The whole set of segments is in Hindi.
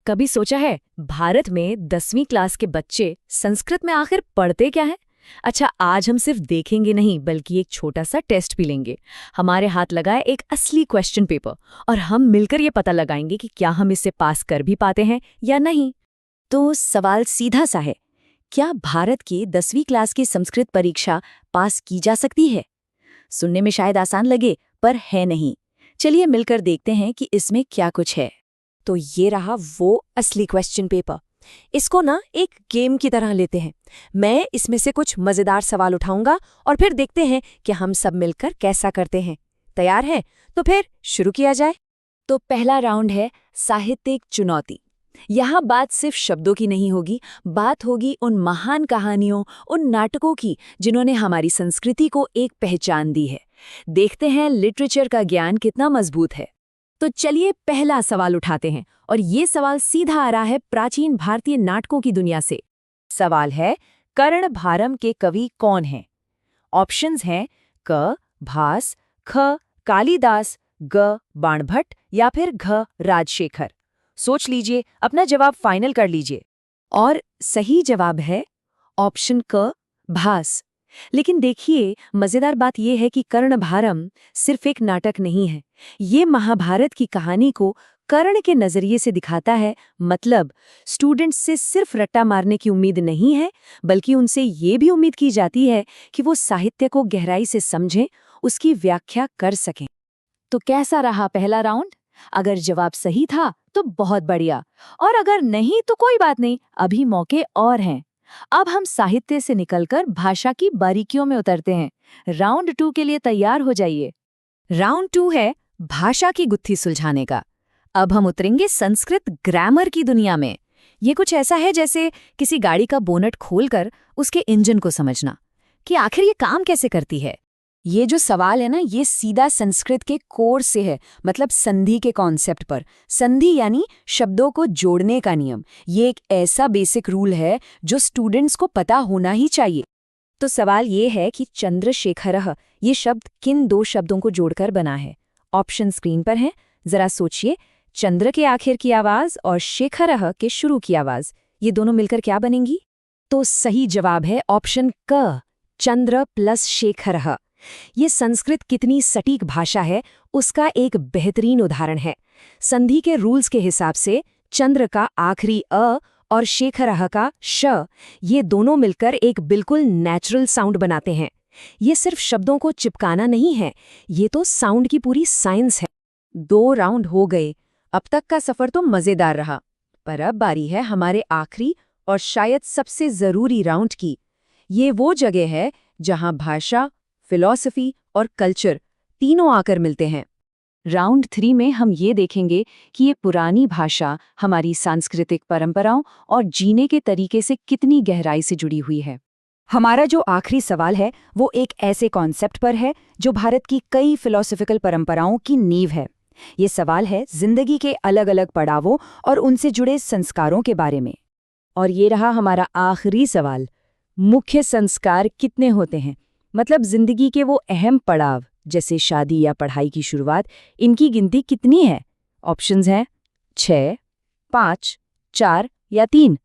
कभी सोचा है भारत में 10वीं क्लास के बच्चे संस्कृत में आखिर पढ़ते क्या है? अच्छा, आज हम सिर्फ देखेंगे नहीं बल्कि एक छोटा सा टेस्ट भी लेंगे। हमारे हाथ लगाए एक असली क्वेश्चन पेपर और हम मिलकर ये पता लगाएंगे कि क्या हम इससे पास कर भी पाते हैं या नहीं। तो सवाल सीधा सा है, क्या भारत की 10वीं क्लास की संस्कृत परीक्षा पास की जा सकती है? सुनने में शायद आसान लगे, पर है नहीं। चलिए मिलकर देखते हैं कि इसमें क्या कुछ है। तो ये रहा वो असली क्वेश्चन पेपर। इसको ना एक गेम की तरह लेते हैं। मैं इसमें से कुछ मजेदार सवाल उठाऊंगा और फिर देखते हैं कि हम सब मिलकर कैसा करते हैं। तैयार हैं? तो फिर शुरू किया जाए। तो पहला राउंड है साहित्यिक चुनौती। यहाँ बात सिर्फ शब्दों की नहीं होगी, बात होगी उन महान कहानियों, उन नाटकों की जिन्होंने हमारी संस्कृति को एक पहचान दी है। देखते हैं लिटरेचर का ज्ञान कितना मजबूत है। तो चलिए पहला सवाल उठाते हैं और ये सवाल सीधा आ रहा है प्राचीन भारतीय नाटकों की दुनिया से। सवाल है, कर्णभारम के कवि कौन हैं? ऑप्शंस हैं क भास, ख कालिदास, ग बाणभट्ट या फिर घ राजशेखर। सोच लीजिए, अपना जवाब फाइनल कर लीजिए। और सही जवाब है ऑप्शन क भास। लेकिन देखिए, मजेदार बात यह है कि कर्णभारम सिर्फ एक नाटक नहीं है। ये महाभारत की कहानी को कर्ण के नजरिए से दिखाता है। मतलब स्टूडेंट्स से सिर्फ रट्टा मारने की उम्मीद नहीं है, बल्कि उनसे ये भी उम्मीद की जाती है कि वो साहित्य को गहराई से समझें, उसकी व्याख्या कर सकें। तो कैसा रहा पहला राउंड? अगर जवाब सही था तो बहुत बढ़िया, और अगर नहीं तो कोई बात नहीं, अभी मौके और हैं। अब हम साहित्य से निकलकर भाषा की बारीकियों में उतरते हैं। राउंड 2 के लिए तैयार हो जाइए। राउंड 2 है भाषा की गुत्थी सुलझाने का। अब हम उतरेंगे संस्कृत ग्रामर की दुनिया में। ये कुछ ऐसा है जैसे किसी गाड़ी का बोनट खोलकर उसके इंजन को समझना कि आखिर ये काम कैसे करती है। ये जो सवाल है ना, ये सीधा संस्कृत के कोर से है, मतलब संधि के कॉन्सेप्ट पर। संधि यानी शब्दों को जोड़ने का नियम। ये एक ऐसा बेसिक रूल है जो स्टूडेंट्स को पता होना ही चाहिए। तो सवाल ये है कि चंद्रशेखरः ये शब्द किन दो शब्दों को जोड़कर बना है? ऑप्शन स्क्रीन पर हैं, जरा सोचिए। चंद्र के आखिर की आवाज और शेखरः के शुरू की आवाज, ये दोनों मिलकर क्या बनेंगी? तो सही जवाब है ऑप्शन क, चंद्र प्लस शेखरः। ये संस्कृत कितनी सटीक भाषा है उसका एक बेहतरीन उदाहरण है। संधि के रूल्स के हिसाब से चंद्र का आखिरी अ और शेखरः का श, ये दोनों मिलकर एक बिल्कुल नेचुरल साउंड बनाते हैं। ये सिर्फ शब्दों को चिपकाना नहीं है, ये तो साउंड की पूरी साइंस है। 2 राउंड हो गए। अब तक का सफर तो मजेदार रहा, पर अब बारी है हमारे आखिरी और शायद सबसे जरूरी राउंड की। ये वो जगह है जहां भाषा, फिलॉसफी और कल्चर तीनों आकर मिलते हैं। राउंड 3 में हम ये देखेंगे कि ये पुरानी भाषा हमारी सांस्कृतिक परंपराओं और जीने के तरीके से कितनी गहराई से जुड़ी हुई है। हमारा जो आखिरी सवाल है वो एक ऐसे कॉन्सेप्ट पर है जो भारत की कई फिलॉसफिकल परंपराओं की नींव है। ये सवाल है जिंदगी के अलग अलग पड़ावों और उनसे जुड़े संस्कारों के बारे में। और ये रहा हमारा आखिरी सवाल, मुख्य संस्कार कितने होते हैं? मतलब जिंदगी के वो अहम पड़ाव जैसे शादी या पढ़ाई की शुरुआत, इनकी गिनती कितनी है? ऑप्शंस हैं 6, 5, 4 या 3।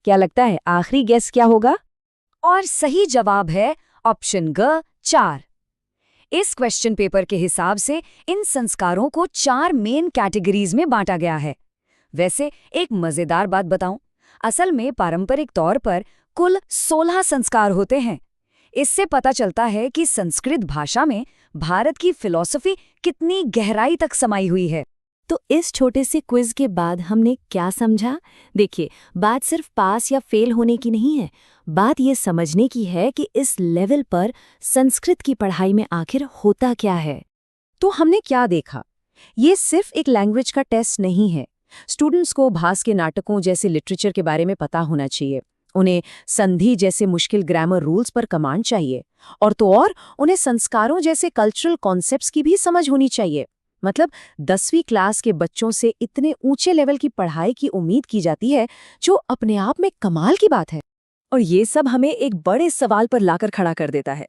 क्या लगता है आखिरी गेस क्या होगा? और सही जवाब है ऑप्शन ग, 4। इस क्वेश्चन पेपर के हिसाब से इन संस्कारों को 4 मेन कैटेगरीज में बांटा गया है। वैसे एक मजेदार बात बताऊं, असल में पारंपरिक तौर पर कुल 16 संस्कार होते हैं। इससे पता चलता है कि संस्कृत भाषा में भारत की फिलॉसफी कितनी गहराई तक समाई हुई है। तो इस छोटे से क्विज के बाद हमने क्या समझा? देखिए, बात सिर्फ पास या फेल होने की नहीं है, बात ये समझने की है कि इस लेवल पर संस्कृत की पढ़ाई में आखिर होता क्या है। तो हमने क्या देखा? ये सिर्फ एक लैंग्वेज का टेस्ट नहीं है। स्टूडेंट्स को भास के नाटकों जैसे लिटरेचर के बारे में पता होना चाहिए, उन्हें संधि जैसे मुश्किल ग्रामर रूल्स पर कमांड चाहिए, और तो और उन्हें संस्कारों जैसे कल्चरल कॉन्सेप्ट्स की भी समझ होनी चाहिए। मतलब 10वीं क्लास के बच्चों से इतने ऊंचे लेवल की पढ़ाई की उम्मीद की जाती है, जो अपने आप में कमाल की बात है। और ये सब हमें एक बड़े सवाल पर लाकर खड़ा कर देता है,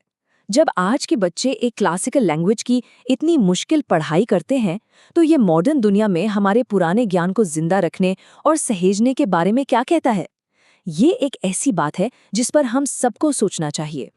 जब आज के बच्चे एक क्लासिकल लैंग्वेज की इतनी मुश्किल पढ़ाई करते हैं, तो ये मॉडर्न दुनिया में हमारे पुराने ज्ञान को जिंदा रखने और सहेजने के बारे में क्या कहता है? ये एक ऐसी बात है जिस पर हम सबको सोचना चाहिए।